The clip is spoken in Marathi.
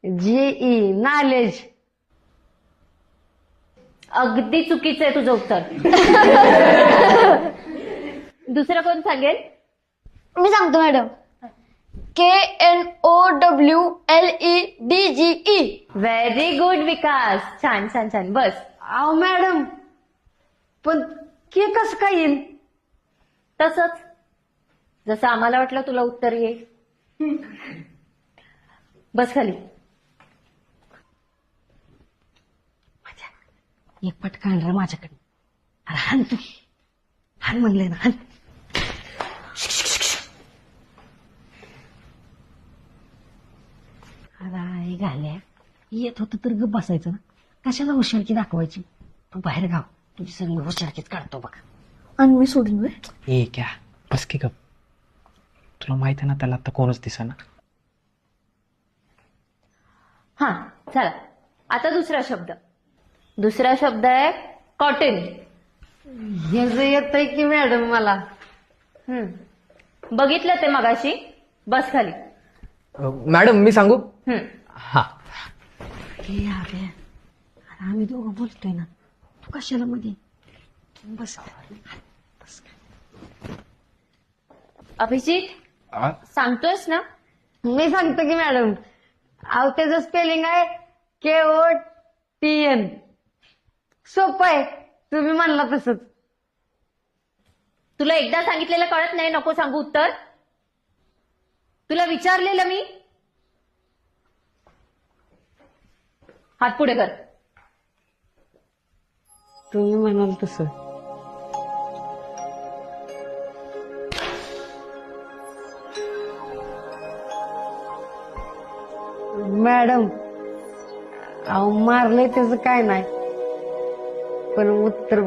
GE knowledge. अगदी चुकीचं आहे तुझं उत्तर. दुसरं कोण सांगेल? मी सांगतो मॅडम. KNOWLEDGE. व्हेरी गुड विकास. छान छान छान. बस. अहो मॅडम, पण के कसं काय येईल? तसंच जसं आम्हाला वाटलं तुला उत्तर येईल. बस खाली. एक पटका आणला माझ्याकडे. अरे हान तू, हान म्हणले ना, हान. अरे घाल्या, येत होत तर गप बसायचं ना. कशाला हुशारकी दाखवायची? तू बाहेर गाव, तुझी सगळी हुशारकीच काढतो बघा. आणि मी सोडून ए क्या बस की गप. तुला माहित आहे ना त्याला आता कोणच दिसेना. हा चला. आता दुसरा शब्द. दुसरा शब्द आहे कॉटन. हे जे येतंय की मॅडम मला. बघितलं ते मगाशी. बस खाली. मॅडम मी सांगू? हा. हे अरे, आम्ही दोघं बोलतोय ना, तू कशाला मध्ये? बस बस. अभिजित सांगतोयस ना? मी सांगतो की मॅडम. अहो त्याचं स्पेलिंग आहे KOTN. सोपं आहे, तुम्ही म्हणला तसंच. तुला एकदा सांगितलेलं कळत नाही? नको सांगू उत्तर. तुला विचारलेलं मी. हात पुढे कर. तुम्ही म्हणाल तसं. मॅडम, अहो मारलंय त्याचं काय नाही, पण उत्तर